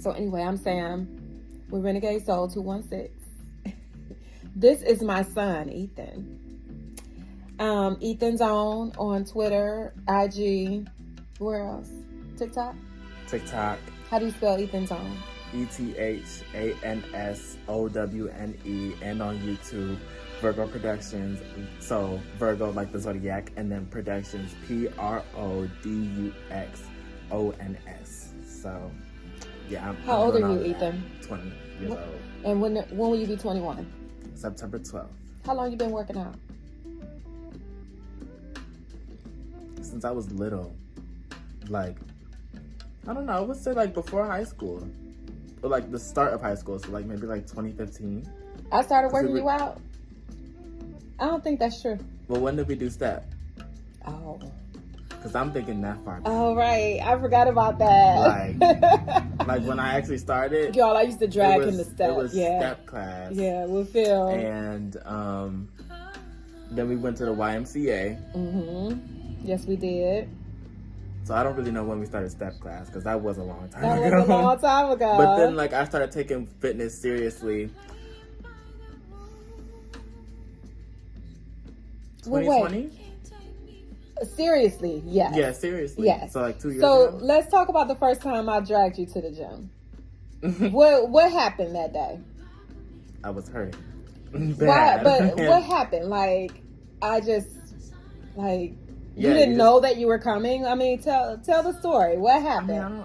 So anyway, I'm Sam with Renegade Soul 216. This is my son, Ethan. Ethan's on Twitter, IG, where else? TikTok? How do you spell Ethan's on? ETHANSOWNE, and on YouTube, Virgo Productions. So Virgo like the zodiac, and then Productions, PRODUXONS. So yeah. How old are you, Ethan? 20 years old. And when will you be 21? September 12th. How long you been working out? Since I was little, like, I don't know, I would say like before high school, or like the start of high school, so like maybe like 2015. I started working you out? I don't think that's true. Well, when did we do step? Oh. Because I'm thinking that far back. Oh, right. I forgot about that. Like when I actually started. Y'all, I used to drag him to step. It was step class. Yeah, with Phil. And then we went to the YMCA. Mm-hmm. Yes, we did. So I don't really know when we started step class, because that was a long time ago. That was a long time ago. But then like I started taking fitness seriously. 2020? Seriously, yes. Yeah, seriously. Yes. So like 2 years ago. ago? Let's talk about the first time I dragged you to the gym. What happened that day? I was hurting. Why? But what happened? Like, I just, like, you didn't know that you were coming? I mean, tell the story. What happened?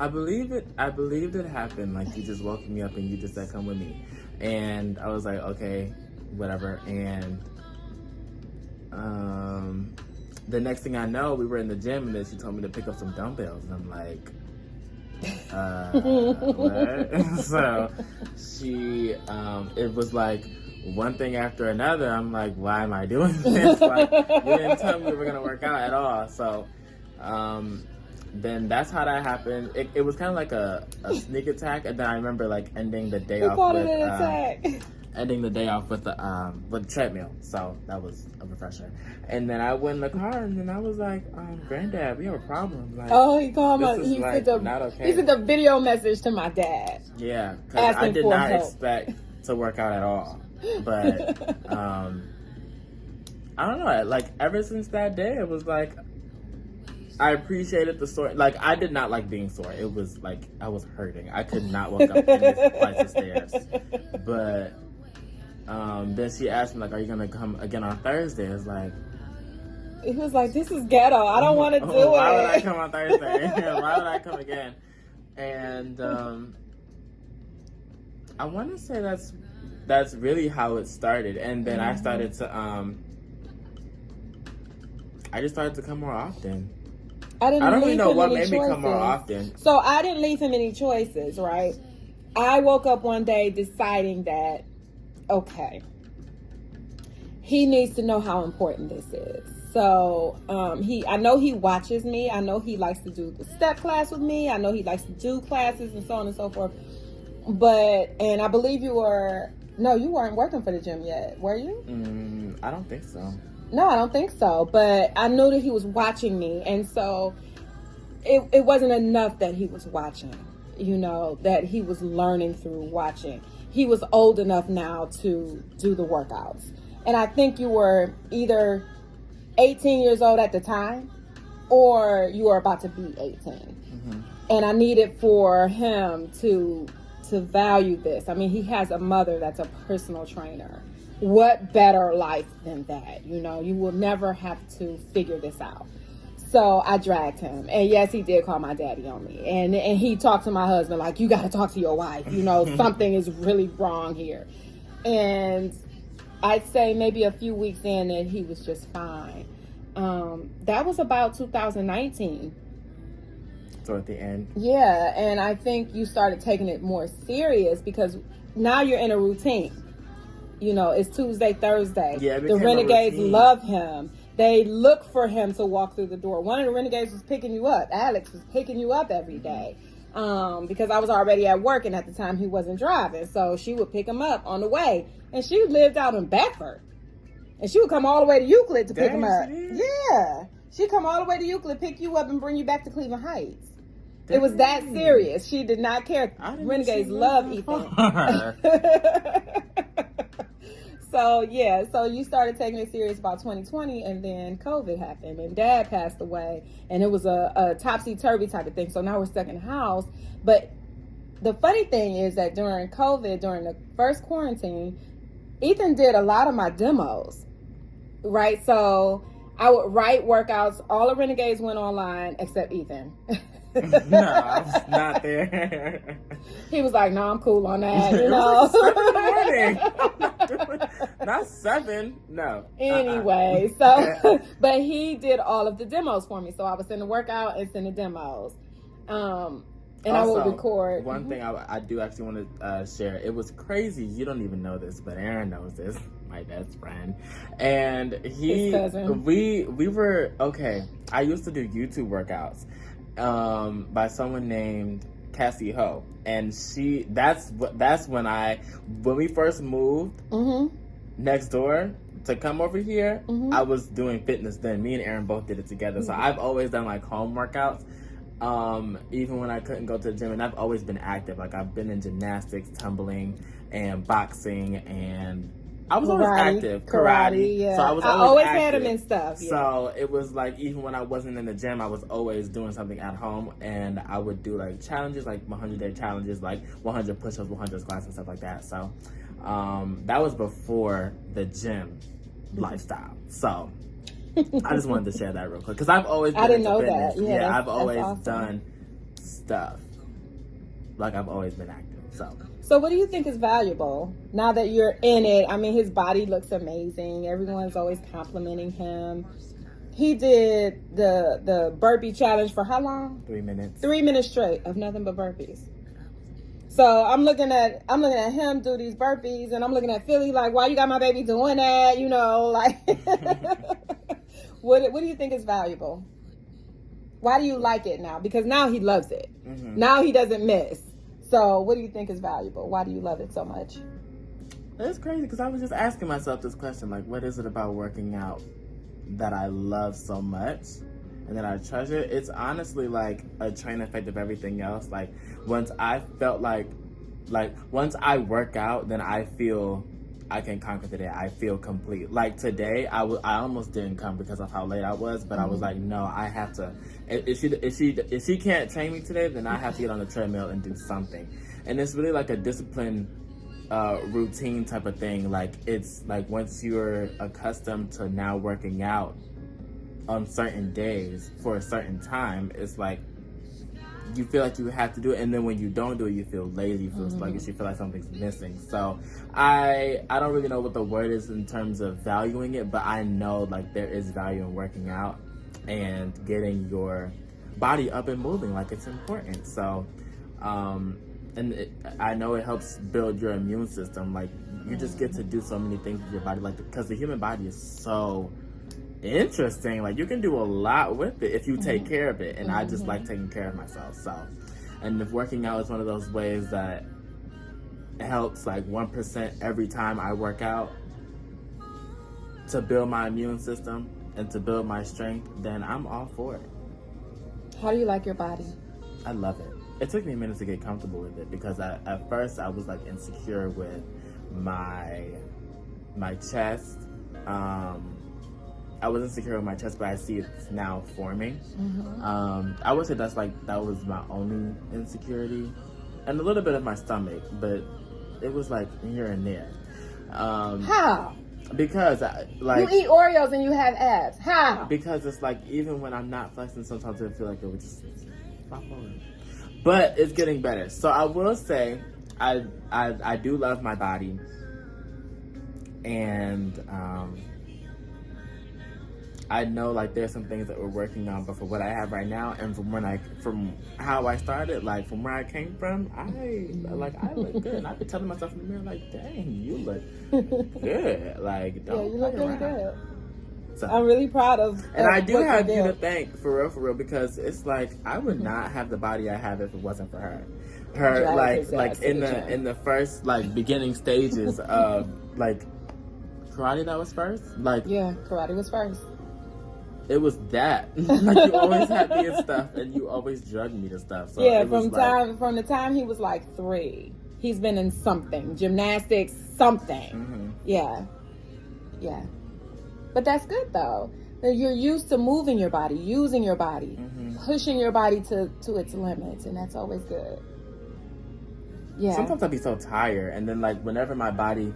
I believe it happened. Like, you just woke me up and you just said, come with me. And I was like, okay, whatever. And the next thing I know, we were in the gym, and then she told me to pick up some dumbbells, and I'm like, what? So she, it was like one thing after another. I'm like, why am I doing this? Like, you didn't tell me we were gonna work out at all. So then that's how that happened. It was kind of like a sneak attack, and then I remember like ending the day off with the treadmill. So that was a refresher. And then I went in the car, and then I was like, Granddad, we have a problem. Like, he called me. He sent a video message to my dad. Yeah, because I did not expect to work out at all. But I don't know. Like, ever since that day, it was like, I appreciated the sore. Like, I did not like being sore. It was like I was hurting. I could not walk up any flights of stairs. But then she asked me, like, are you gonna come again on Thursday? I was like, he was like, this is ghetto. I don't want to do it. Why would I come on Thursday? Why would I come again? And I want to say that's really how it started. And then I started to I just started to come more often. I don't really know what made me come more often. So I didn't leave him any choices, right? I woke up one day deciding that, okay, he needs to know how important this is. So I know he watches me. I know he likes to do the step class with me. I know he likes to do classes and so on and so forth. And I believe you weren't working for the gym yet, were you? I don't think so. No, I don't think so. But I knew that he was watching me. And so it wasn't enough that he was watching, that he was learning through watching. He was old enough now to do the workouts. And I think you were either 18 years old at the time, or you were about to be 18. Mm-hmm. And I needed for him to value this. I mean, he has a mother that's a personal trainer. What better life than that? You will never have to figure this out. So I dragged him. And yes, he did call my daddy on me. And he talked to my husband like, you got to talk to your wife. Something is really wrong here. And I'd say maybe a few weeks in and he was just fine. That was about 2019. So at the end. Yeah. And I think you started taking it more serious because now you're in a routine. It's Tuesday, Thursday. Yeah, the Renegades love him. They look for him to walk through the door. One of the Renegades was picking you up. Alex was picking you up every day. Because I was already at work, and at the time he wasn't driving. So she would pick him up on the way. And she lived out in Bedford. And she would come all the way to Euclid to pick him up. Yeah. She'd come all the way to Euclid, pick you up, and bring you back to Cleveland Heights. It was that serious. She did not care. Renegades love Ethan. So yeah, so you started taking it serious about 2020, and then COVID happened, and Dad passed away, and it was a topsy-turvy type of thing. So now we're stuck in the house. But the funny thing is that during COVID, during the first quarantine, Ethan did a lot of my demos, right? So I would write workouts. All the Renegades went online except Ethan. No, I was not there. He was like, "No, I'm cool on that." You know, like 7 in the morning. Not 7. No. Anyway, so but he did all of the demos for me. So I would send the workout and send the demos. And also, I would record. One thing I do actually want to share. It was crazy. You don't even know this, but Aaron knows this. My best friend, and his cousin. We were okay. I used to do YouTube workouts by someone named Cassie Ho, and that's when we first moved next door to come over here. I was doing fitness then. Me and Aaron both did it together. So I've always done like home workouts. Even when I couldn't go to the gym, and I've always been active. Like I've been in gymnastics, tumbling, and boxing, and I was always active. Karate. Yeah. So I was always active. had him in stuff. Yeah. So it was like, even when I wasn't in the gym, I was always doing something at home, and I would do like challenges, like 100-day challenges, like 100 push-ups, 100 squats, and stuff like that. So that was before the gym lifestyle. So I just wanted to share that real quick, because I've always been into fitness. That. Yeah, I've always awesome. done stuff. Like I've always been active. So what do you think is valuable now that you're in it? I mean, his body looks amazing. Everyone's always complimenting him. He did the burpee challenge for how long? 3 minutes. 3 minutes straight of nothing but burpees. So I'm looking at him do these burpees, and I'm looking at Philly like, why you got my baby doing that? You know, like, what do you think is valuable? Why do you like it now? Because now he loves it. Now he doesn't miss. So what do you think is valuable? Why do you love it so much? It's crazy, because I was just asking myself this question, like, what is it about working out that I love so much and that I treasure? It's honestly like a train effect of everything else. Like once I felt like once I work out, then I feel I can conquer the day. I feel complete. Like today, I almost didn't come because of how late I was, but I was like, no, I have to. If she can't train me today, then I have to get on the treadmill and do something. And it's really like a discipline, routine type of thing. Like it's like once you're accustomed to now working out on certain days for a certain time, it's like you feel like you have to do it, and then when you don't do it, you feel lazy, you feel sluggish, you feel like something's missing. So I don't really know what the word is in terms of valuing it, but I know like there is value in working out and getting your body up and moving. Like it's important. So I know it helps build your immune system. Like you just get to do so many things with your body, like because the human body is so interesting. Like you can do a lot with it if you take care of it, and I just like taking care of myself. So, and if working out is one of those ways that helps like 1% every time I work out to build my immune system and to build my strength, then I'm all for it. How do you like your body? I love it. It took me a minute to get comfortable with it, because at first I was like insecure with my chest. I was insecure with my chest, but I see it's now forming. I would say that was my only insecurity, and a little bit of my stomach, but it was like here and there. How? Because you eat Oreos and you have abs. How? Because it's like even when I'm not flexing, sometimes I feel like it would just flop over. But it's getting better. So I will say I do love my body, and I know like there's some things that we're working on, but for what I have right now, and from how I started, like from where I came from, I look good. And I've been telling myself in the mirror like, dang, you look good. Like, don't you look really good. So, I'm really proud of. And I do have you to thank for real, because it's like I would not have the body I have if it wasn't for her. Her like in the first like beginning stages of like karate, that was first. Like yeah, karate was first. It was that. Like, you always had me and stuff, and you always drugged me to stuff. So yeah, it was from the time he was like 3, he's been in something, gymnastics, something. Mm-hmm. Yeah. But that's good though. That you're used to moving your body, using your body, pushing your body to its limits, and that's always good. Yeah. Sometimes I'll be so tired, and then like whenever my body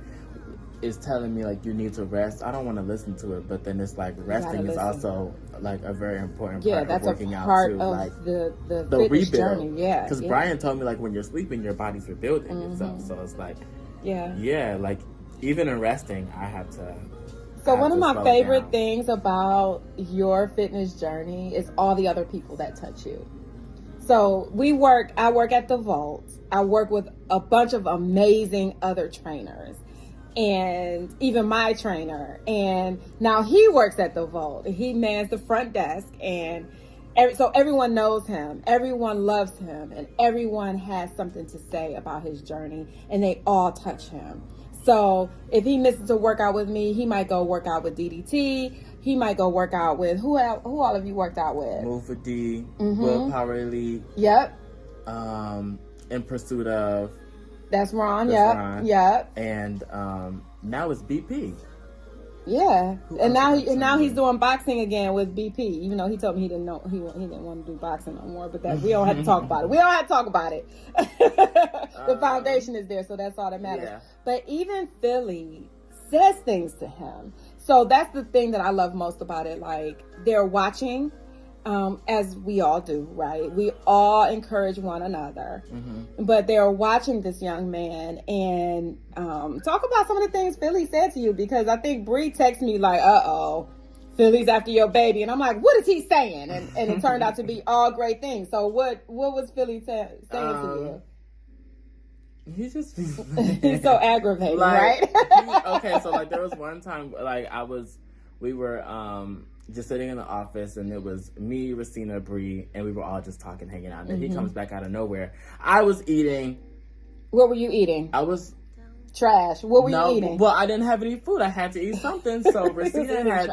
is telling me like you need to rest, I don't want to listen to it. But then it's like resting is also like a very important part of working out too. Of like the rebuild journey. Yeah. Because Brian told me like when you're sleeping, your body's rebuilding itself. So it's like like even in resting, I have to. So one of my favorite things about your fitness journey is all the other people that touch you. So I work at the Vault. I work with a bunch of amazing other trainers and even my trainer. And now he works at the Vault. He mans the front desk, and so everyone knows him. Everyone loves him, and everyone has something to say about his journey, and they all touch him. So if he misses a workout with me, he might go work out with DDT. He might go work out with who all of you worked out with? Move for D, Willpower Elite. Yep. In Pursuit of. That's Ron. Ron. Yep. And now it's BP. Yeah. And now he's doing boxing again with BP. Even though he told me he didn't want to do boxing no more, but that we don't have to talk about it. We don't have to talk about it. The foundation is there, so that's all that matters. Yeah. But even Philly says things to him. So that's the thing that I love most about it. Like, they're watching, as we all do, right? We all encourage one another. But they're watching this young man and talk about some of the things Philly said to you, because I think Bree texted me like, uh-oh, Philly's after your baby. And I'm like, what is he saying? And it turned out to be all great things. So what was Philly saying to you? He's just he's so aggravating, like, right? Okay, so like there was one time like we were just sitting in the office, and it was me, Racina, Bree, and we were all just talking, hanging out. And then he comes back out of nowhere. I was eating. What were you eating? I was trash. What were you eating? Well, I didn't have any food. I had to eat something. So Racina had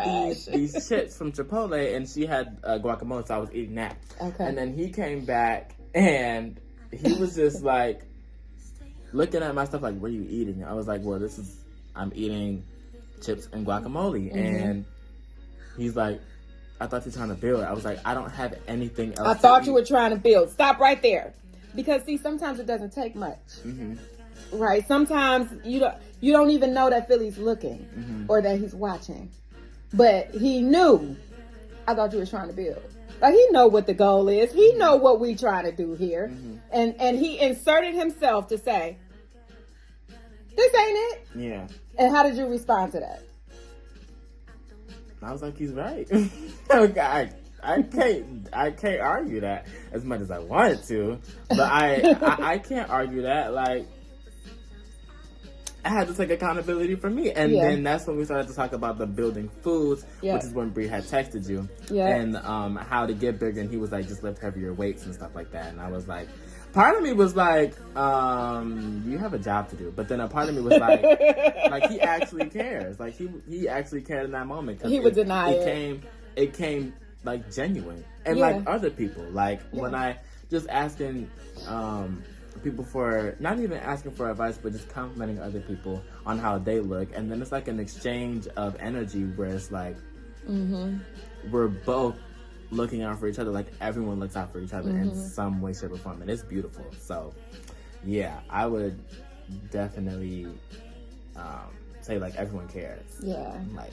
these chips from Chipotle, and she had guacamole, so I was eating that. Okay. And then he came back, and he was just like looking at my stuff like, what are you eating? I was like, well, I'm eating chips and guacamole. And he's like, I thought you were trying to build. I was like, I don't have anything else. I thought you were trying to build. Stop right there. Because see, sometimes it doesn't take much. Right? Sometimes you don't even know that Philly's looking or that he's watching. But he knew. I thought you were trying to build. Like, he know what the goal is. He know what we trying to do here. And he inserted himself to say, this ain't it. Yeah. And how did you respond to that? I was like, he's right. I can't argue that as much as I wanted to, but I can't argue that. Like, I had to take accountability for me, and then that's when we started to talk about the building foods, which is when Bree had texted you, and how to get bigger, and he was like, just lift heavier weights and stuff like that, and I was like, part of me was like, you have a job to do. But then a part of me was like, he actually cares. Like, he actually cared in that moment. He would deny it. It came, like, genuine. And, like, other people. Like, when I just asking people for, not even asking for advice, but just complimenting other people on how they look. And then it's like an exchange of energy where it's like, we're both looking out for each other, like everyone looks out for each other in some way, shape, or form, and it's beautiful. So, yeah, I would definitely say like everyone cares. Yeah, like,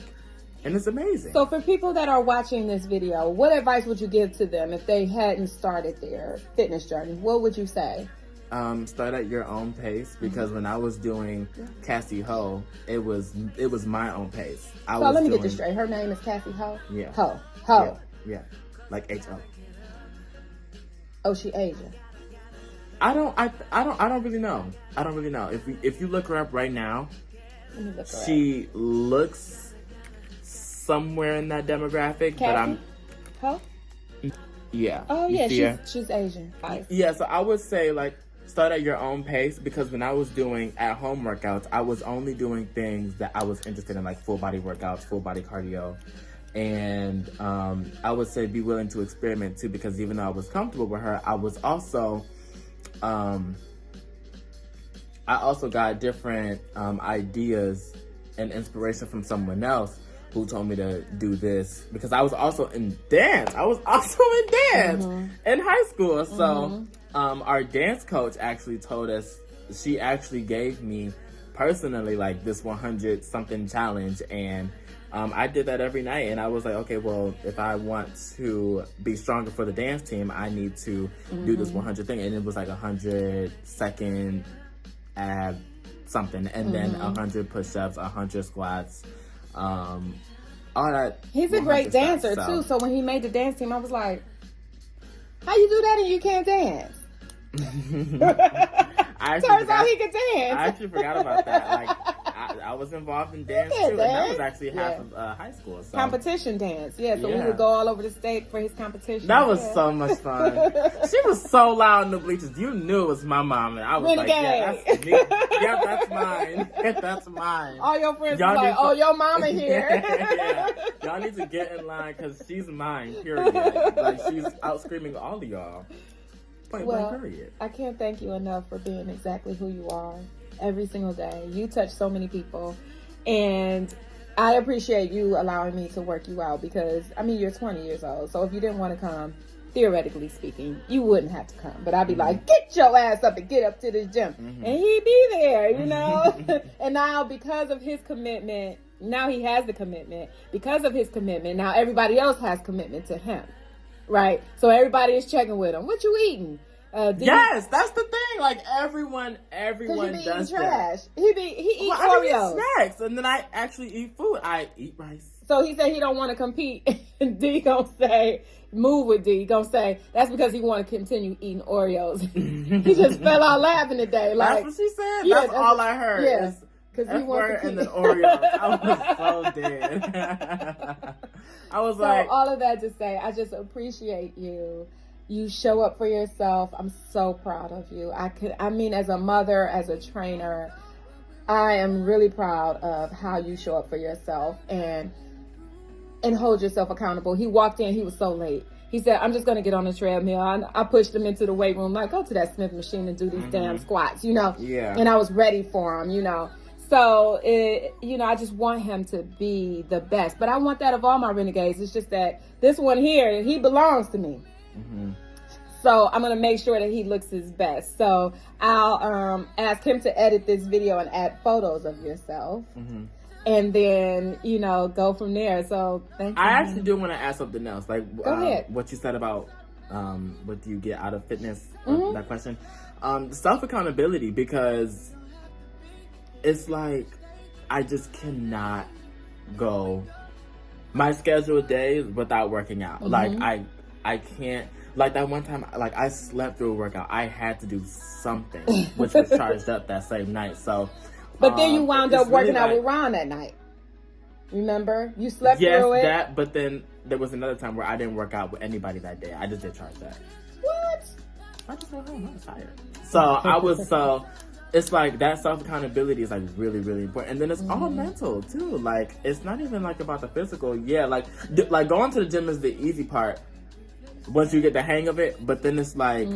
and it's amazing. So, for people that are watching this video, what advice would you give to them if they hadn't started their fitness journey? What would you say? Start at your own pace, because when I was doing Cassie Ho, it was my own pace. Let me get this straight. Her name is Cassie Ho. Yeah. Ho. Yeah. Like H-O. Oh, she Asian. I don't really know. I don't really know. If you look her up right now, she looks somewhere in that demographic. Cassie? But I'm. Ho? Yeah. Oh yeah, she's Asian. Yeah, so I would say like start at your own pace, because when I was doing at home workouts, I was only doing things that I was interested in, like full body workouts, full body cardio. And I would say be willing to experiment too, because even though I was comfortable with her, I was also I also got different ideas and inspiration from someone else who told me to do this, because I was also in dance. In high school. So our dance coach actually told us, she actually gave me personally like this 100 something challenge, and I did that every night, and I was like, okay, well, if I want to be stronger for the dance team, I need to do this 100 thing. And it was like 100 second ab something, and then 100 push-ups, 100 squats, all that. He's a great dancer too. So when he made the dance team, I was like, how you do that and you can't dance? Turns out he could dance. I actually forgot about that. Like, I was involved in dance too, and that was actually half of high school. So. Competition dance, so we would go all over the state for his competition. That was so much fun. She was so loud in the bleachers. You knew it was my mom, and I was Renegade. like, yeah, that's me. Yeah, that's mine. That's mine. All your friends were like, oh, your mama here. Yeah. Y'all need to get in line, because she's mine, period. Like, she's out screaming all of y'all. Period. I can't thank you enough for being exactly who you are every single day. You touch so many people, and I appreciate you allowing me to work you out, because I mean, you're 20 years old, so if you didn't want to come, theoretically speaking, you wouldn't have to come, but I'd be like, get your ass up and get up to this gym, and he'd be there, you know. And now, because of his commitment, now he has the commitment. Because of his commitment, now everybody else has commitment to him, right? So everybody is checking with him. What you eating? Yes, that's the thing. Like, everyone does trash. that. He eats I Oreos. Eat snacks, and then I actually eat food. I eat rice. So he said he don't want to compete. And D gonna say, move with D. Gonna say that's because he want to continue eating Oreos. He just fell out laughing today. Like, that's what she said. Yeah, that's all I heard. Yeah, because he wants to and then Oreos. I was so dead. I was like, all of that to say, I just appreciate you. You show up for yourself. I'm so proud of you. I mean, as a mother, as a trainer, I am really proud of how you show up for yourself and hold yourself accountable. He walked in, he was so late. He said, I'm just going to get on the treadmill. I pushed him into the weight room, like, go to that Smith machine and do these damn squats, you know? Yeah. And I was ready for him, you know? So, I just want him to be the best. But I want that of all my renegades. It's just that this one here, he belongs to me. So I'm going to make sure that he looks his best. So I'll ask him to edit this video and add photos of yourself. And then, go from there. So thank you. I actually do want to ask something else. Like, go ahead. What you said about what do you get out of fitness? That question. Self-accountability, because it's like I just cannot go my scheduled days without working out. Like, I can't. Like, that one time, like, I slept through a workout. I had to do something, which was charged up that same night. So, but then you wound up working out with Ron that night. Remember? You slept through it. Yes, but then there was another time where I didn't work out with anybody that day. I just did charge that. What? I just went home. I was tired. So it's like that self-accountability is like really, really important. And then it's all mental too. Like, it's not even like about the physical. Yeah, like going to the gym is the easy part once you get the hang of it. But then it's like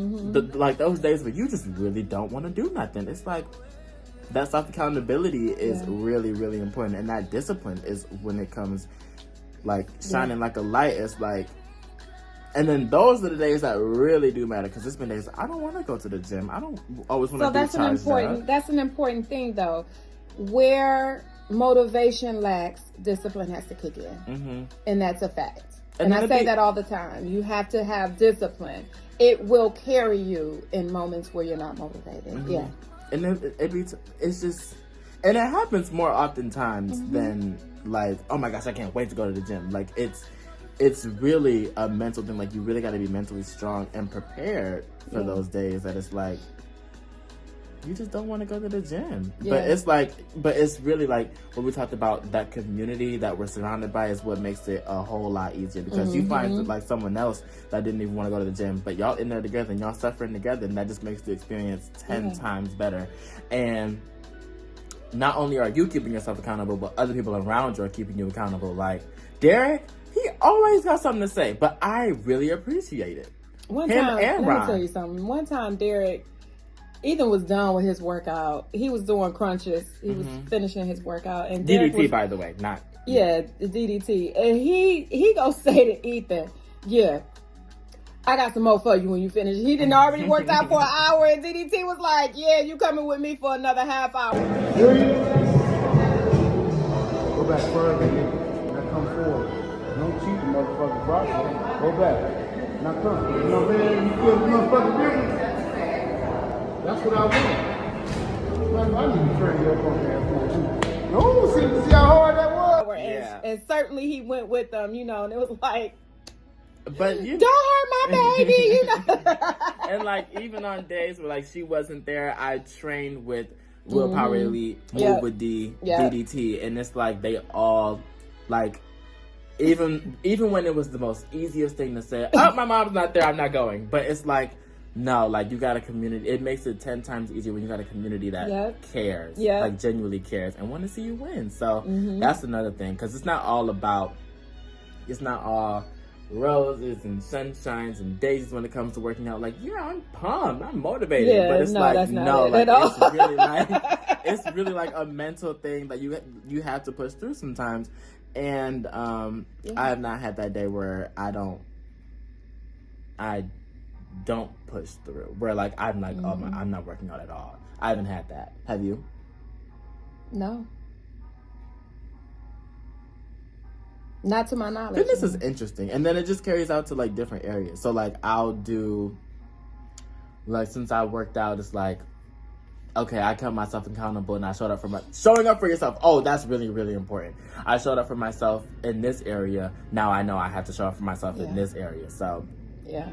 like those days where you just really don't want to do nothing. It's like that self-accountability is really, really important. And that discipline is when it comes like shining like a light. It's like, and then those are the days that really do matter, because there's been days I don't want to go to the gym. I don't always want to be charged up. That's an important thing, though. Where motivation lacks, discipline has to kick in, and that's a fact. And I say that all the time. You have to have discipline. It will carry you in moments where you're not motivated. Yeah, and then it's just, and it happens more oftentimes than like, oh my gosh, I can't wait to go to the gym. Like, it's really a mental thing. Like, you really got to be mentally strong and prepared for those days that it's like, you just don't want to go to the gym. Yeah. But it's really like what we talked about, that community that we're surrounded by is what makes it a whole lot easier, because you find like someone else that didn't even want to go to the gym, but y'all in there together and y'all suffering together, and that just makes the experience 10 times better. And not only are you keeping yourself accountable, but other people around you are keeping you accountable. Like, Derek, they always got something to say, but I really appreciate it. One Him time, and let Ron. me tell you something. One time, Derek, Ethan was done with his workout. He was doing crunches. He was finishing his workout. And Derek DDT, by the way, not... Yeah, the DDT. And he gonna say to Ethan, yeah, I got some more for you when you finish. He didn't already worked out for an hour, and DDT was like, yeah, you coming with me for another half hour. Hear you? Go back further. Now come forward. Don't cheat the motherfucking process. Go back. Now come. You know what I'm saying? You feel the motherfucking difference? That's what I want. I need to train you up on that too. No, see how hard that was? Yeah. And certainly he went with them, you know, and it was like, But you don't hurt my baby, you know. And like even on days where like she wasn't there, I trained with Willpower Elite, Move with D, DDT, and it's like they all like even when it was the most easiest thing to say, oh, my mom's not there, I'm not going. But it's like, no, like you got a community. It makes it 10 times easier when you got a community that cares, like genuinely cares, and want to see you win. So that's another thing, because it's not all roses and sunshines and daisies when it comes to working out. Like, yeah, I'm pumped, I'm motivated, but it's that's not it at all. It's really like it's really like a mental thing that you have to push through sometimes. And I have not had that day where I don't push through, where like I'm like, oh my, I'm not working out at all. I haven't had that. Have you? No. Not to my knowledge. Fitness is interesting, and then it just carries out to like different areas. So like I'll do, like since I worked out, it's like, okay, I kept myself accountable and I showed up for showing up for yourself. Oh, that's really, really important. I showed up for myself in this area. Now I know I have to show up for myself in this area. So yeah.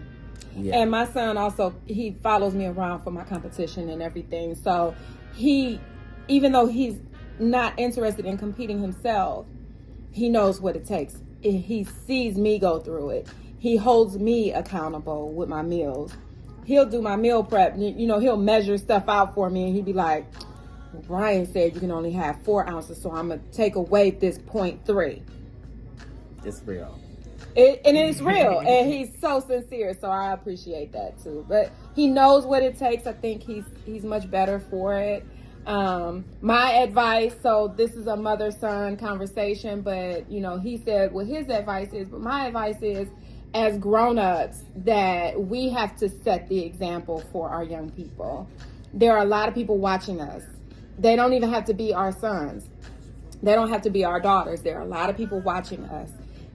And my son also, he follows me around for my competition and everything. So even though he's not interested in competing himself, he knows what it takes. He sees me go through it. He holds me accountable with my meals. He'll do my meal prep. You know, he'll measure stuff out for me, and he'd be like, well, Brian said you can only have 4 ounces, so I'm going to take away this 0.3. It's real. And it's real. And he's so sincere, so I appreciate that too. But he knows what it takes. I think he's much better for it. My advice, so this is a mother-son conversation, but you know, he said what his advice is, but my advice is, as grown-ups, that we have to set the example for our young people. There are a lot of people watching us. They don't even have to be our sons. They don't have to be our daughters. There are a lot of people watching us,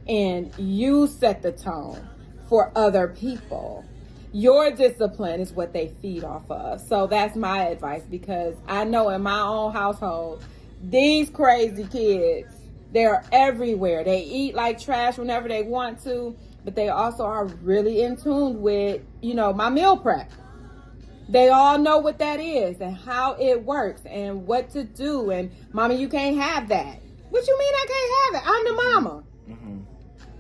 and you set the tone for other people. Your discipline is what they feed off of. So that's my advice, because I know in my own household, these crazy kids, they're everywhere. They eat like trash whenever they want to, but they also are really in tune with, you know, my meal prep. They all know what that is and how it works and what to do. And mommy, you can't have that. What you mean I can't have it? I'm the mama.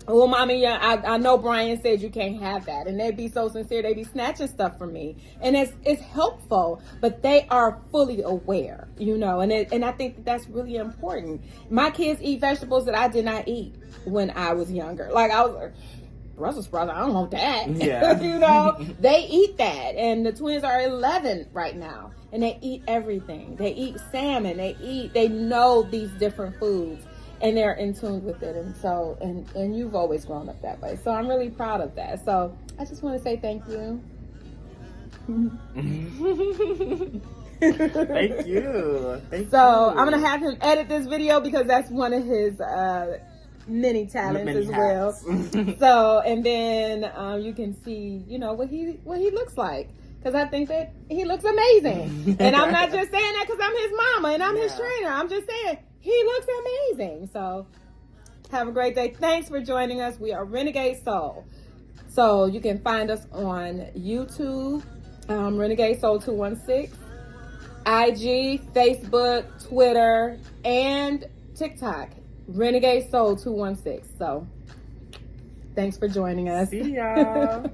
Well, mommy, yeah, I know Brian said you can't have that. And they'd be so sincere. They be snatching stuff from me. And it's helpful, but they are fully aware, you know, and I think that's really important. My kids eat vegetables that I did not eat when I was younger. Like, I was like, Brussels sprouts, I don't want that. Yeah. You know, they eat that. And the twins are 11 right now. And they eat everything. They eat salmon. They know these different foods. And they're in tune with it. And so, and you've always grown up that way. So I'm really proud of that. So I just want to say thank you. Thank you. I'm going to have him edit this video, because that's one of his many talents as well. So, and then you can see, you know, what he looks like. Because I think that he looks amazing. And I'm not just saying that because I'm his mama and I'm his trainer. I'm just saying he looks amazing. So have a great day. Thanks for joining us. We are Renegade Soul. So you can find us on YouTube, Renegade Soul 216, IG, Facebook, Twitter, and TikTok, Renegade Soul 216. So thanks for joining us. See y'all.